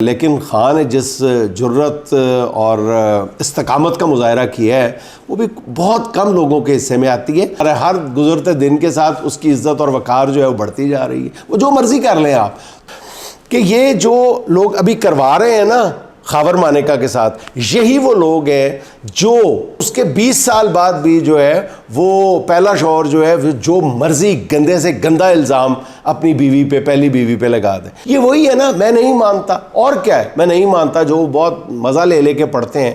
لیکن خان نے جس جرت اور استقامت کا مظاہرہ کیا ہے وہ بھی بہت کم لوگوں کے حصے میں آتی ہے، اور ہر گزرتے دن کے ساتھ اس کی عزت اور وقار جو ہے وہ بڑھتی جا رہی ہے۔ وہ جو مرضی کر لیں آپ، کہ یہ جو لوگ ابھی کروا رہے ہیں نا خاور مانیکا کے ساتھ، یہی وہ لوگ ہیں جو اس کے 20 سال بعد بھی جو ہے وہ پہلا شوہر جو ہے جو مرضی گندے سے گندا الزام اپنی بیوی پہ، پہلی بیوی پہ لگا دیں۔ یہ وہی ہے نا، میں نہیں مانتا، اور کیا ہے، میں نہیں مانتا، جو بہت مزہ لے لے کے پڑھتے ہیں۔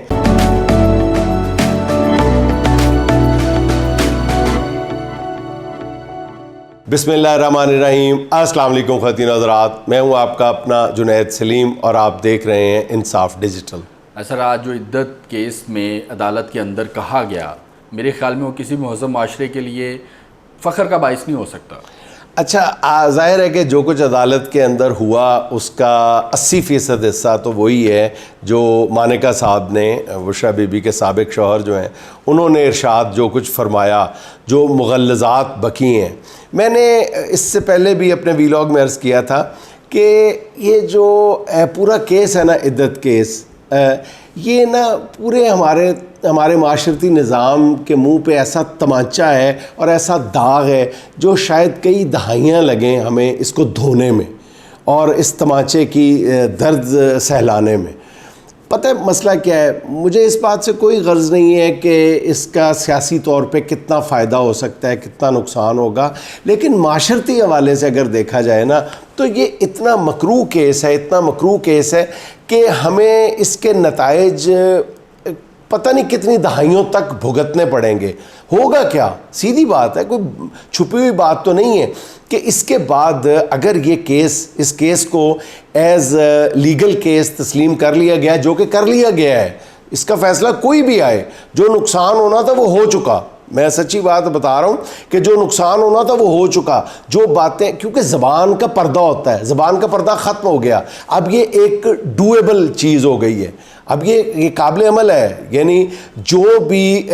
بسم اللہ الرحمن الرحیم۔ السلام علیکم خواتین و حضرات، میں ہوں آپ کا اپنا جنید سلیم اور آپ دیکھ رہے ہیں انصاف ڈیجیٹل۔ سر، آج جو عدت کیس میں عدالت کے اندر کہا گیا، میرے خیال میں وہ کسی مہذب معاشرے کے لیے فخر کا باعث نہیں ہو سکتا۔ اچھا، ظاہر ہے کہ جو کچھ عدالت کے اندر ہوا اس کا 80% حصہ تو وہی ہے جو مانیکا صاحب نے، بشریٰ بی بی کے سابق شوہر جو ہیں، انہوں نے ارشاد جو کچھ فرمایا، جو مغلظات بکی ہیں۔ میں نے اس سے پہلے بھی اپنے ویلاگ میں عرض کیا تھا کہ یہ جو پورا کیس ہے نا، عدت کیس، یہ نا پورے ہمارے معاشرتی نظام کے منہ پہ ایسا تمانچہ ہے اور ایسا داغ ہے جو شاید کئی دہائیاں لگیں ہمیں اس کو دھونے میں اور اس تمانچے کی درد سہلانے میں۔ پتہ ہے مسئلہ کیا ہے؟ مجھے اس بات سے کوئی غرض نہیں ہے کہ اس کا سیاسی طور پہ کتنا فائدہ ہو سکتا ہے، کتنا نقصان ہوگا، لیکن معاشرتی حوالے سے اگر دیکھا جائے نا تو یہ اتنا مکروہ کیس ہے، اتنا مکروہ کیس ہے کہ ہمیں اس کے نتائج پتہ نہیں کتنی دہائیوں تک بھگتنے پڑیں گے۔ ہوگا کیا؟ سیدھی بات ہے، کوئی چھپی ہوئی بات تو نہیں ہے کہ اس کے بعد اگر یہ اس کیس کو ایز لیگل کیس تسلیم کر لیا گیا، جو کہ کر لیا گیا ہے، اس کا فیصلہ کوئی بھی آئے، جو نقصان ہونا تھا وہ ہو چکا۔ میں سچی بات بتا رہا ہوں کہ جو نقصان ہونا تھا وہ ہو چکا۔ جو باتیں، کیونکہ زبان کا پردہ ہوتا ہے، زبان کا پردہ ختم ہو گیا، اب یہ ایک ڈویبل چیز ہو گئی ہے، اب یہ قابل عمل ہے۔ یعنی جو بھی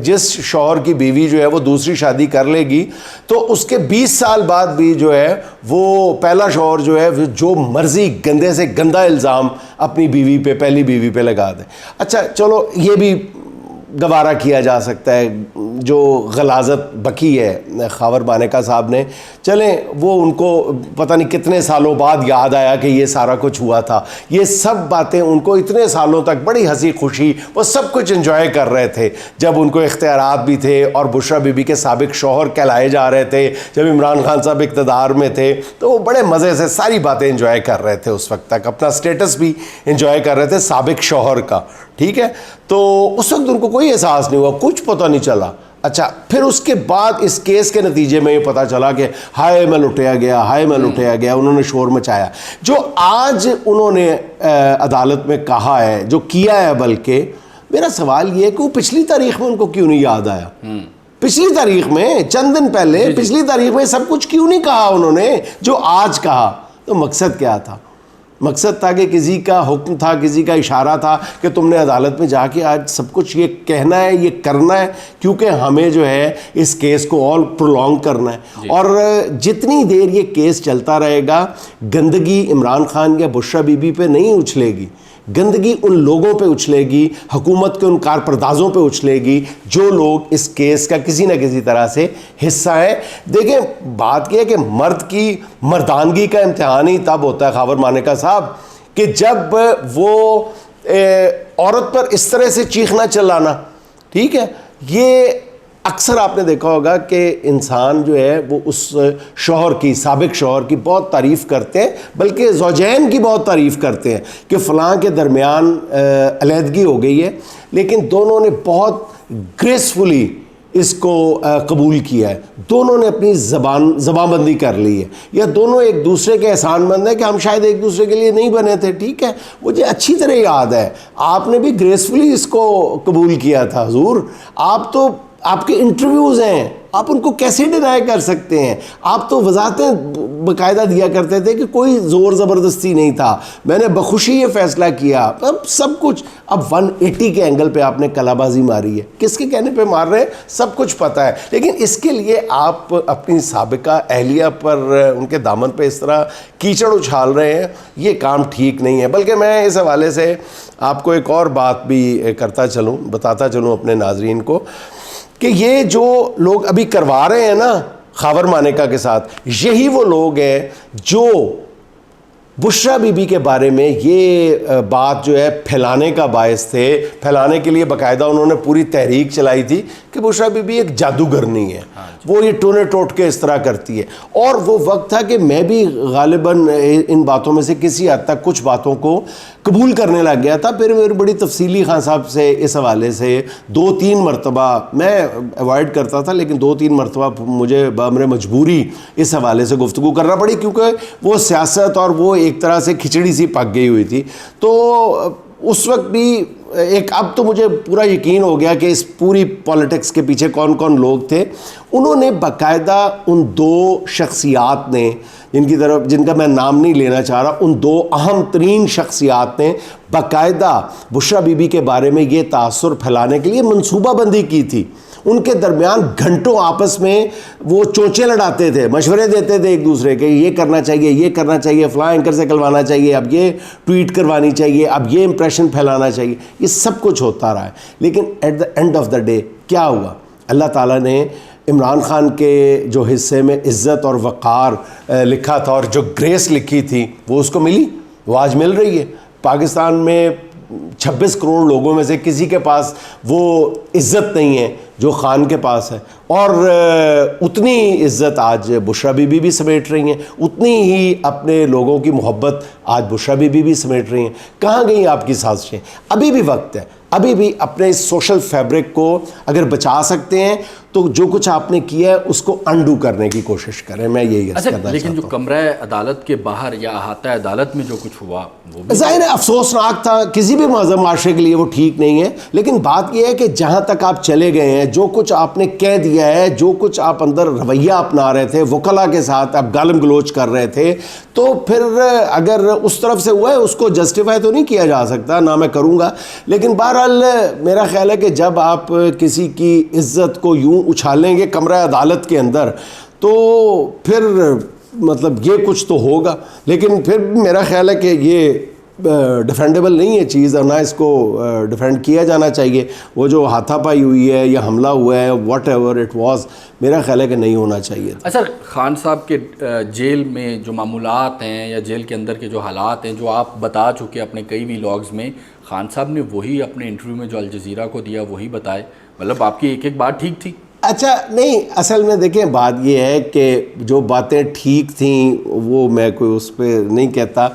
جس شوہر کی بیوی جو ہے وہ دوسری شادی کر لے گی تو اس کے 20 سال بعد بھی جو ہے وہ پہلا شوہر جو ہے جو مرضی گندے سے گندا الزام اپنی بیوی پہ، پہلی بیوی پہ لگا دے۔ اچھا چلو، یہ بھی گوارا کیا جا سکتا ہے، جو غلاظت بکی ہے خاور مانیکا صاحب نے، چلیں وہ ان کو پتہ نہیں کتنے سالوں بعد یاد آیا کہ یہ سارا کچھ ہوا تھا۔ یہ سب باتیں ان کو اتنے سالوں تک بڑی ہنسی خوشی، وہ سب کچھ انجوائے کر رہے تھے جب ان کو اختیارات بھی تھے اور بشریٰ بی بی کے سابق شوہر کہلائے جا رہے تھے، جب عمران خان صاحب اقتدار میں تھے تو وہ بڑے مزے سے ساری باتیں انجوائے کر رہے تھے، اس وقت تک اپنا سٹیٹس بھی انجوائے کر رہے تھے سابق شوہر کا، ٹھیک ہے؟ تو اس وقت ان کو کوئی احساس نہیں ہوا، کچھ پتہ نہیں چلا۔ اچھا، پھر اس کے بعد اس کیس کے نتیجے میں یہ پتہ چلا کہ ہائے میں لٹیا گیا، ہائے میں لٹیا گیا، انہوں نے شور مچایا۔ جو آج انہوں نے عدالت میں کہا ہے، جو کیا ہے، بلکہ میرا سوال یہ ہے کہ وہ پچھلی تاریخ میں ان کو کیوں نہیں یاد آیا؟ پچھلی تاریخ میں، چند دن پہلے پچھلی تاریخ میں سب کچھ کیوں نہیں کہا انہوں نے جو آج کہا؟ تو مقصد کیا تھا؟ مقصد تھا کہ کسی کا حکم تھا، کسی کا اشارہ تھا کہ تم نے عدالت میں جا کے آج سب کچھ یہ کہنا ہے، یہ کرنا ہے، کیونکہ ہمیں جو ہے اس کیس کو اور پرولونگ کرنا ہے۔ اور جتنی دیر یہ کیس چلتا رہے گا، گندگی عمران خان یا بشریٰ بی بی پہ نہیں اچھلے گی، گندگی ان لوگوں پہ اچھلے گی، حکومت کے ان کارپردازوں پہ اچھلے گی جو لوگ اس کیس کا کسی نہ کسی طرح سے حصہ ہیں۔ دیکھیں، بات یہ ہے کہ مرد کی مردانگی کا امتحان ہی تب ہوتا ہے خاور مانیکا صاحب کہ جب وہ عورت پر اس طرح سے چیخنا چلانا، ٹھیک ہے؟ یہ اکثر آپ نے دیکھا ہوگا کہ انسان جو ہے وہ اس شوہر کی، سابق شوہر کی بہت تعریف کرتے ہیں، بلکہ زوجین کی بہت تعریف کرتے ہیں کہ فلاں کے درمیان علیحدگی ہو گئی ہے، لیکن دونوں نے بہت گریسفلی اس کو قبول کیا ہے، دونوں نے اپنی زبان بندی کر لی ہے، یا دونوں ایک دوسرے کے احسان مند ہیں کہ ہم شاید ایک دوسرے کے لیے نہیں بنے تھے، ٹھیک ہے؟ مجھے اچھی طرح یاد ہے آپ نے بھی گریسفلی اس کو قبول کیا تھا۔ حضور، آپ کے انٹرویوز ہیں آپ ان کو کیسے ڈینائی کر سکتے ہیں؟ آپ تو وضاحتیں باقاعدہ دیا کرتے تھے کہ کوئی زور زبردستی نہیں تھا، میں نے بخوشی یہ فیصلہ کیا. اب سب کچھ اب 180 کے اینگل پہ آپ نے کلا بازی ماری ہے. کس کے کہنے پہ مار رہے ہیں سب کچھ پتہ ہے، لیکن اس کے لیے آپ اپنی سابقہ اہلیہ پر ان کے دامن پہ اس طرح کیچڑ اچھال رہے ہیں. یہ کام ٹھیک نہیں ہے. بلکہ میں اس حوالے سے آپ کو ایک اور بات بھی بتاتا چلوں اپنے ناظرین کو کہ یہ جو لوگ ابھی کروا رہے ہیں نا خاور مانیکا کے ساتھ، یہی وہ لوگ ہیں جو بشریٰ بی بی کے بارے میں یہ بات جو ہے پھیلانے کا باعث تھے. پھیلانے کے لیے باقاعدہ انہوں نے پوری تحریک چلائی تھی کہ بشریٰ بی بی ایک جادوگرنی ہے، وہ یہ ٹونے ٹوٹ کے اس طرح کرتی ہے. اور وہ وقت تھا کہ میں بھی غالباً ان باتوں میں سے کسی حد تک کچھ باتوں کو قبول کرنے لگ گیا تھا. پھر میری بڑی تفصیلی خان صاحب سے اس حوالے سے 2-3 مرتبہ میں ایوائڈ کرتا تھا، لیکن 2-3 مرتبہ مجھے بامر مجبوری اس حوالے سے گفتگو کرنا پڑی، کیونکہ وہ سیاست اور وہ ایک طرح سے کھچڑی سی پک گئی ہوئی تھی. تو اس وقت بھی اب تو مجھے پورا یقین ہو گیا کہ اس پوری پالیٹکس کے پیچھے کون کون لوگ تھے. انہوں نے باقاعدہ ان 2 شخصیات نے جن کا میں نام نہیں لینا چاہ رہا، ان 2 اہم ترین شخصیات نے باقاعدہ بشریٰ بی بی کے بارے میں یہ تاثر پھیلانے کے لیے منصوبہ بندی کی تھی. ان کے درمیان گھنٹوں آپس میں وہ چونچیں لڑاتے تھے، مشورے دیتے تھے ایک دوسرے کے، یہ کرنا چاہیے، یہ کرنا چاہیے، فلاں اینکر سے کلوانا چاہیے، اب یہ ٹویٹ کروانی چاہیے، اب یہ امپریشن پھیلانا چاہیے. یہ سب کچھ ہوتا رہا ہے. لیکن at the end of the day کیا ہوا؟ اللہ تعالیٰ نے عمران خان کے جو حصے میں عزت اور وقار لکھا تھا اور جو گریس لکھی تھی وہ اس کو ملی، وہ آج مل رہی ہے. پاکستان میں 26 کروڑ لوگوں میں سے کسی کے پاس وہ عزت نہیں ہے جو خان کے پاس ہے. اور اتنی عزت آج بشریٰ بی بی بھی سمیٹ رہی ہیں، اتنی ہی اپنے لوگوں کی محبت آج بشریٰ بی بی بھی سمیٹ رہی ہیں. کہاں گئیں آپ کی سازشیں؟ ابھی بھی وقت ہے. ابھی بھی اپنے اس سوشل فیبرک کو اگر بچا سکتے ہیں تو جو کچھ آپ نے کیا ہے اس کو انڈو کرنے کی کوشش کریں. میں یہی عرض کرنا چاہتا ہوں. لیکن جو کمرہ عدالت کے باہر یا احاطہ عدالت میں جو کچھ ہوا وہ بھی ظاہر ہے افسوسناک تھا، کسی بھی مہذب معاشرے کے لیے وہ ٹھیک نہیں ہے. لیکن بات یہ ہے کہ جہاں تک آپ چلے گئے ہیں، جو کچھ آپ نے کہہ دیا ہے، جو کچھ آپ اندر رویہ اپنا رہے تھے، وکلاء کے ساتھ آپ گالم گلوچ کر رہے تھے، تو پھر اگر اس طرف سے ہوا ہے اس کو جسٹیفائی تو نہیں کیا جا سکتا، نہ میں کروں گا. لیکن بہرحال میرا خیال ہے کہ جب آپ کسی کی عزت کو یوں اچھالیں گے کمرہ عدالت کے اندر تو پھر مطلب یہ کچھ تو ہوگا. لیکن پھر میرا خیال ہے کہ یہ ڈیفینڈیبل نہیں ہے چیز، اور نہ اس کو ڈیفینڈ کیا جانا چاہیے. وہ جو ہاتھا پائی ہوئی ہے یا حملہ ہوا ہے، واٹ ایور اٹ واز، میرا خیال ہے کہ نہیں ہونا چاہیے. اچھا، خان صاحب کے جیل میں جو معمولات ہیں یا جیل کے اندر کے جو حالات ہیں جو آپ بتا چکے اپنے کئی ویلاگز میں، خان صاحب نے وہی اپنے انٹرویو میں جو الجزیرہ کو دیا وہی بتائے. مطلب آپ کی ایک ایک بات ٹھیک تھی؟ اچھا نہیں، اصل میں دیکھیں بات یہ ہے کہ جو باتیں ٹھیک تھیں وہ میں کوئی اس پہ نہیں کہتا،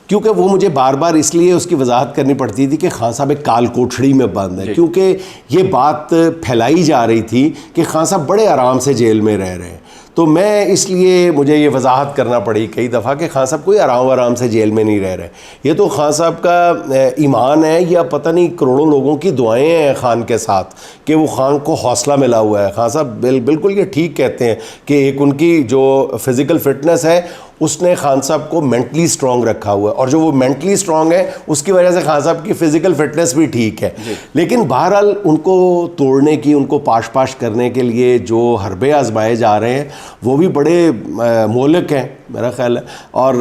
کیونکہ وہ مجھے بار بار اس لیے اس کی وضاحت کرنی پڑتی تھی کہ خان صاحب ایک کال کوٹھڑی میں بند ہیں. کیونکہ یہ بات پھیلائی جا رہی تھی کہ خان صاحب بڑے آرام سے جیل میں رہ رہے ہیں. تو میں اس لیے مجھے یہ وضاحت کرنا پڑی کئی دفعہ کہ خان صاحب کوئی آرام سے جیل میں نہیں رہ رہے. یہ تو خان صاحب کا ایمان ہے یا پتہ نہیں کروڑوں لوگوں کی دعائیں ہیں خان کے ساتھ کہ وہ خان کو حوصلہ ملا ہوا ہے. خان صاحب بالکل یہ ٹھیک کہتے ہیں کہ ایک ان کی جو فزیکل فٹنس ہے اس نے خان صاحب کو مینٹلی سٹرونگ رکھا ہوا ہے، اور جو وہ مینٹلی سٹرونگ ہے اس کی وجہ سے خان صاحب کی فزیکل فٹنس بھی ٹھیک ہے. لیکن بہرحال ان کو توڑنے کی، ان کو پاش کرنے کے لیے جو حربے آزمائے جا رہے ہیں وہ بھی بڑے مہلک ہیں میرا خیال ہے. اور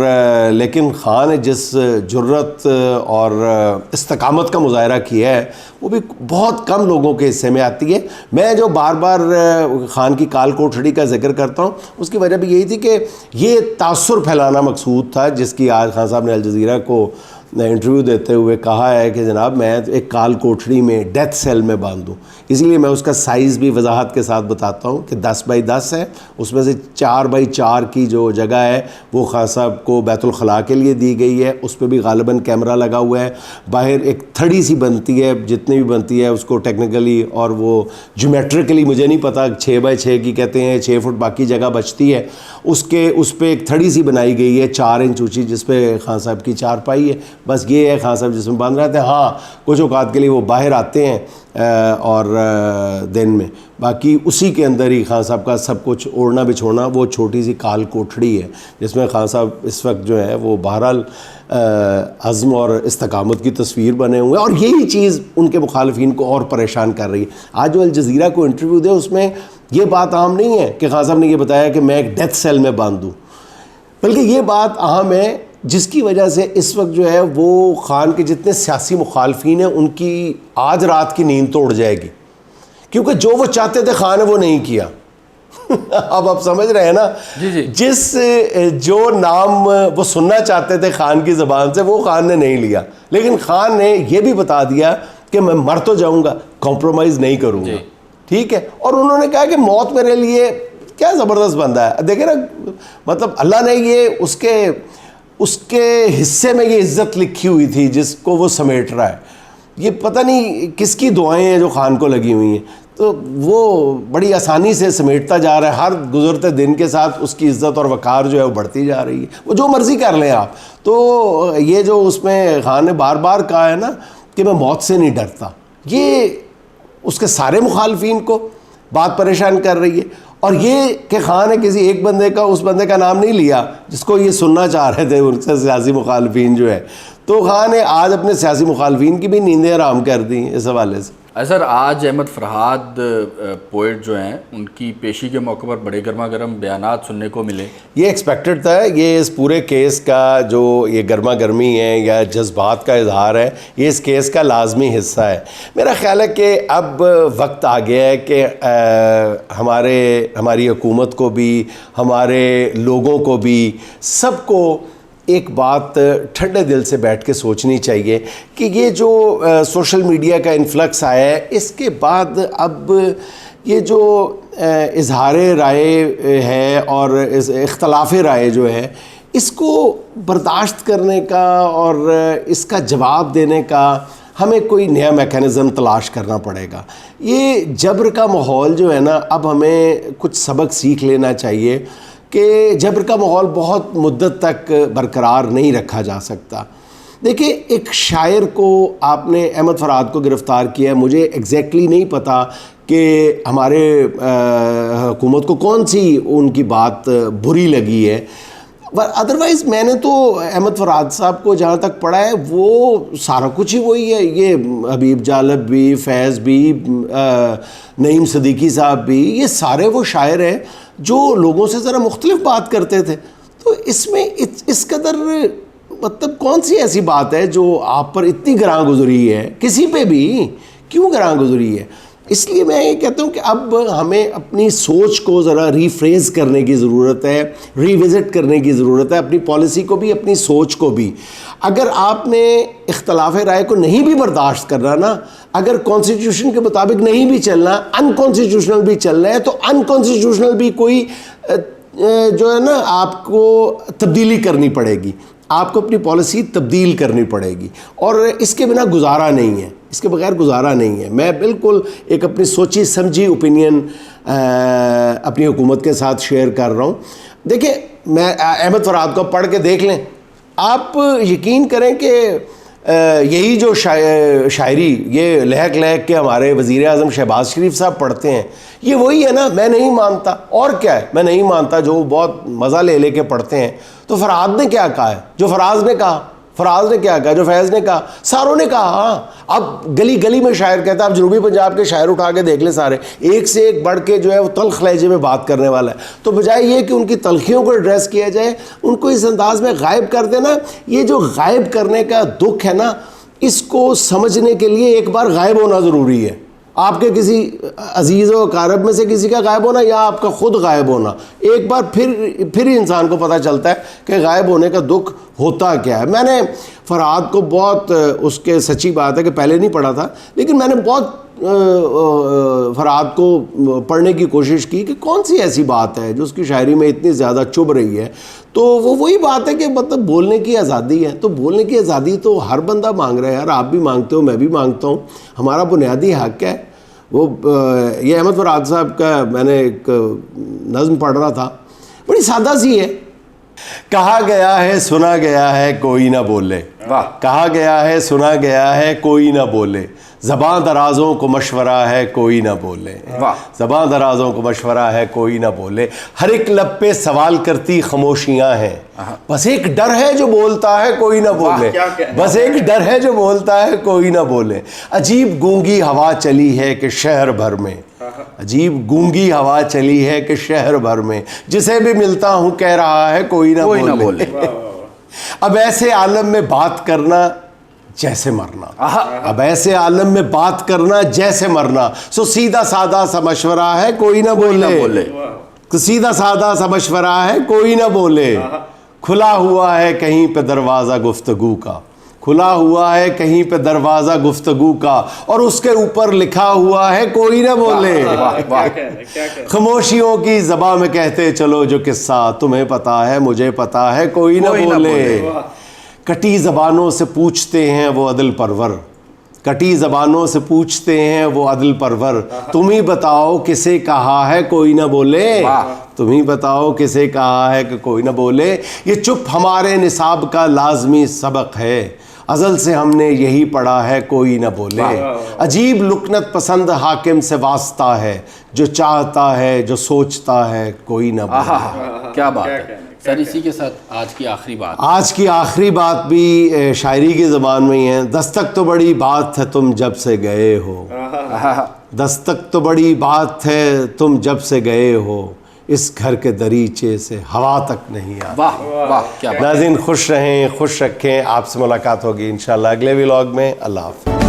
لیکن خان نے جس جرت اور استقامت کا مظاہرہ کیا ہے وہ بھی بہت کم لوگوں کے حصے میں آتی ہے. میں جو بار بار خان کی کال کوٹھڑی کا ذکر کرتا ہوں اس کی وجہ بھی یہی تھی کہ یہ تاثر پھیلانا مقصود تھا، جس کی آج خان صاحب نے الجزیرہ کو انٹرویو دیتے ہوئے کہا ہے کہ جناب میں ایک کال کوٹھڑی میں ڈیتھ سیل میں باندھ دوں. اس لیے میں اس کا سائز بھی وضاحت کے ساتھ بتاتا ہوں کہ 10x10 ہے. اس میں سے 4x4 کی جو جگہ ہے وہ خان صاحب کو بیت الخلاء کے لیے دی گئی ہے. اس پہ بھی غالباً کیمرہ لگا ہوا ہے. باہر ایک تھڑی سی بنتی ہے، جتنی بھی بنتی ہے اس کو ٹیکنیکلی اور وہ جیومیٹریکلی مجھے نہیں پتہ، 6x6 کی کہتے ہیں، 6 فٹ باقی جگہ بچتی ہے. اس پہ ایک تھڑی سی بنائی گئی ہے 4 انچ اونچی, جس پہ خان صاحب کی چارپائی ہے, بس یہ ہے خان صاحب جس میں بند رہتے ہیں. ہاں کچھ اوقات کے لیے وہ باہر آتے ہیں اور دن میں, باقی اسی کے اندر ہی خان صاحب کا سب کچھ اوڑھنا بچھوڑنا. وہ چھوٹی سی کال کوٹھڑی ہے جس میں خان صاحب اس وقت جو ہے وہ بہرحال عزم اور استقامت کی تصویر بنے ہوئے ہیں, اور یہی چیز ان کے مخالفین کو اور پریشان کر رہی ہے. آج جو الجزیرہ کو انٹرویو دے اس میں یہ بات عام نہیں ہے کہ خان صاحب نے یہ بتایا کہ میں ایک ڈیتھ سیل میں بند ہوں, بلکہ یہ بات اہم ہے جس کی وجہ سے اس وقت جو ہے وہ خان کے جتنے سیاسی مخالفین ہیں ان کی آج رات کی نیند تو اڑ جائے گی, کیونکہ جو وہ چاہتے تھے خان نے وہ نہیں کیا. اب آپ سمجھ رہے ہیں نا, جو نام وہ سننا چاہتے تھے خان کی زبان سے وہ خان نے نہیں لیا, لیکن خان نے یہ بھی بتا دیا کہ میں مر تو جاؤں گا, کمپرومائز نہیں کروں گا. ٹھیک ہے, اور انہوں نے کہا کہ موت میرے لیے کیا زبردست بندہ ہے. دیکھیں نا, مطلب اللہ نے یہ اس کے حصے میں یہ عزت لکھی ہوئی تھی جس کو وہ سمیٹ رہا ہے. یہ پتہ نہیں کس کی دعائیں ہیں جو خان کو لگی ہوئی ہیں, تو وہ بڑی آسانی سے سمیٹتا جا رہا ہے. ہر گزرتے دن کے ساتھ اس کی عزت اور وقار جو ہے وہ بڑھتی جا رہی ہے. وہ جو مرضی کر لیں آپ. تو یہ جو اس میں خان نے بار بار کہا ہے نا کہ میں موت سے نہیں ڈرتا, یہ اس کے سارے مخالفین کو بات پریشان کر رہی ہے. اور یہ کہ خان نے کسی ایک بندے کا, اس بندے کا نام نہیں لیا جس کو یہ سننا چاہ رہے تھے ان سے سیاسی مخالفین جو ہے. تو خان نے آج اپنے سیاسی مخالفین کی بھی نیندیں حرام کر دی اس حوالے سے. سر آج احمد فرحاد پوئٹ جو ہیں ان کی پیشی کے موقع پر بڑے گرما گرم بیانات سننے کو ملے. یہ ایکسپیکٹڈ تھا. یہ اس پورے کیس کا جو یہ گرما گرمی ہے یا جذبات کا اظہار ہے, یہ اس کیس کا لازمی حصہ ہے. میرا خیال ہے کہ اب وقت آ گیا ہے کہ ہماری حکومت کو بھی, ہمارے لوگوں کو بھی, سب کو ایک بات ٹھنڈے دل سے بیٹھ کے سوچنی چاہیے کہ یہ جو سوشل میڈیا کا انفلکس آیا ہے, اس کے بعد اب یہ جو اظہار رائے ہے اور اختلاف رائے جو ہے, اس کو برداشت کرنے کا اور اس کا جواب دینے کا ہمیں کوئی نیا میکانزم تلاش کرنا پڑے گا. یہ جبر کا ماحول جو ہے نا, اب ہمیں کچھ سبق سیکھ لینا چاہیے کہ جبر کا ماحول بہت مدت تک برقرار نہیں رکھا جا سکتا. دیکھیں, ایک شاعر کو آپ نے احمد فرحاد کو گرفتار کیا ہے. مجھے ایگزیکٹلی نہیں پتا کہ ہمارے حکومت کو کون سی ان کی بات بری لگی ہے, ادروائز میں نے تو احمد فرحاد صاحب کو جہاں تک پڑھا ہے وہ سارا کچھ ہی وہی ہے. یہ حبیب جالب بھی, فیض بھی, نعیم صدیقی صاحب بھی, یہ سارے وہ شاعر ہیں جو لوگوں سے ذرا مختلف بات کرتے تھے. تو اس میں اس قدر مطلب کون سی ایسی بات ہے جو آپ پر اتنی گراں گزری ہے, کسی پہ بھی کیوں گراں گزری ہے؟ اس لیے میں یہ کہتا ہوں کہ اب ہمیں اپنی سوچ کو ذرا ریفریز کرنے کی ضرورت ہے, ریوزٹ کرنے کی ضرورت ہے, اپنی پالیسی کو بھی, اپنی سوچ کو بھی. اگر آپ نے اختلاف رائے کو نہیں بھی برداشت کرنا نا, اگر کانسٹیٹیوشن کے مطابق نہیں بھی چلنا, ان کانسٹیٹیوشنل بھی چلنا ہے, تو ان کانسٹیٹیوشنل بھی کوئی جو ہے نا آپ کو تبدیلی کرنی پڑے گی, آپ کو اپنی پالیسی تبدیل کرنی پڑے گی, اور اس کے بنا گزارا نہیں ہے, اس کے بغیر گزارا نہیں ہے. میں بالکل ایک اپنی سوچی سمجھی اوپینین اپنی حکومت کے ساتھ شیئر کر رہا ہوں. دیکھیں, میں احمد فرحاد کو پڑھ کے دیکھ لیں, آپ یقین کریں کہ یہی جو شاعری یہ لہک لہک کے ہمارے وزیر اعظم شہباز شریف صاحب پڑھتے ہیں, یہ وہی ہے نا. میں نہیں مانتا, اور کیا ہے, میں نہیں مانتا, جو بہت مزہ لے لے کے پڑھتے ہیں. تو فرحاد نے کیا کہا ہے, جو فراز نے کہا, فراز نے کیا کہا, جو فیض نے کہا, ساروں نے کہا. ہاں, اب گلی گلی میں شاعر کہتا ہے. اب جنوبی پنجاب کے شاعر اٹھا کے دیکھ لیں, سارے ایک سے ایک بڑھ کے جو ہے وہ تلخ لہجے میں بات کرنے والا ہے. تو بجائے یہ کہ ان کی تلخیوں کو ایڈریس کیا جائے, ان کو اس انداز میں غائب کر دینا. یہ جو غائب کرنے کا دکھ ہے نا, اس کو سمجھنے کے لیے ایک بار غائب ہونا ضروری ہے. آپ کے کسی عزیز و اقارب میں سے کسی کا غائب ہونا یا آپ کا خود غائب ہونا, ایک بار پھر انسان کو پتہ چلتا ہے کہ غائب ہونے کا دکھ ہوتا کیا ہے. میں نے فرحاد کو بہت, اس کے سچی بات ہے کہ پہلے نہیں پڑھا تھا, لیکن میں نے بہت فرحاد کو پڑھنے کی کوشش کی کہ کون سی ایسی بات ہے جو اس کی شاعری میں اتنی زیادہ چبھ رہی ہے. تو وہی بات ہے کہ مطلب بولنے کی آزادی ہے, تو بولنے کی آزادی تو ہر بندہ مانگ رہا ہے یار. آپ بھی مانگتے ہو, میں بھی مانگتا ہوں, ہمارا بنیادی حق ہے. وہ یہ احمد فرحاد صاحب کا میں نے ایک نظم پڑھ رہا تھا, بڑی سادہ سی ہے. کہا گیا ہے سنا گیا ہے کوئی نہ بولے, کہا گیا ہے سنا گیا ہے کوئی نہ بولے, زباں درازوں کو مشورہ ہے کوئی نہ بولے, زباں درازوں کو مشورہ ہے کوئی نہ بولے, ہر ایک لب پہ سوال کرتی خاموشیاں ہیں, بس ایک ڈر ہے جو بولتا ہے کوئی نہ بولے, بس ایک ڈر ہے جو بولتا ہے کوئی نہ بولے, عجیب گونگی ہوا چلی ہے کہ شہر بھر میں, عجیب گونگی ہوا چلی ہے کہ شہر بھر میں, جسے بھی ملتا ہوں کہہ رہا ہے کوئی نہ بولے. اب ایسے عالم میں بات کرنا جیسے مرنا, اب ایسے عالم میں بات کرنا جیسے مرنا, سو سیدھا سادہ سا مشورہ ہے کوئی نہ بولے, تو سیدھا سادہ سا مشورہ ہے کوئی نہ بولے, کھلا ہوا ہے کہیں پہ دروازہ گفتگو کا, کھلا ہوا ہے کہیں پہ دروازہ گفتگو کا, اور اس کے اوپر لکھا ہوا ہے کوئی نہ بولے. خاموشیوں کی زبان میں کہتے چلو جو قصہ تمہیں پتا ہے مجھے پتا ہے کوئی نہ بولے. کٹی زبانوں سے پوچھتے ہیں وہ عدل پرور, کٹی زبانوں سے پوچھتے ہیں وہ عدل پرور, تم ہی بتاؤ کسے کہا ہے کوئی نہ بولے, تم ہی بتاؤ کسے کہا ہے کہ کوئی نہ بولے. یہ چپ ہمارے نصاب کا لازمی سبق ہے, ازل سے ہم نے یہی پڑھا ہے کوئی نہ بولے. عجیب لکنت پسند حاکم سے واسطہ ہے, جو چاہتا ہے جو سوچتا ہے کوئی نہ بولے. کیا بات ہے سر. اسی کے ساتھ آج کی آخری بات, آج کی آخری بات بھی شاعری کی زبان میں ہی ہے. دستک تو بڑی بات ہے تم جب سے گئے ہو, دستک تو بڑی بات ہے تم جب سے گئے ہو, اس گھر کے دریچے سے ہوا تک نہیں آتی. واہ واہ کیا بات. ناظرین خوش رہیں, خوش رکھیں. آپ سے ملاقات ہوگی انشاءاللہ اگلے ولاگ میں. اللہ حافظ.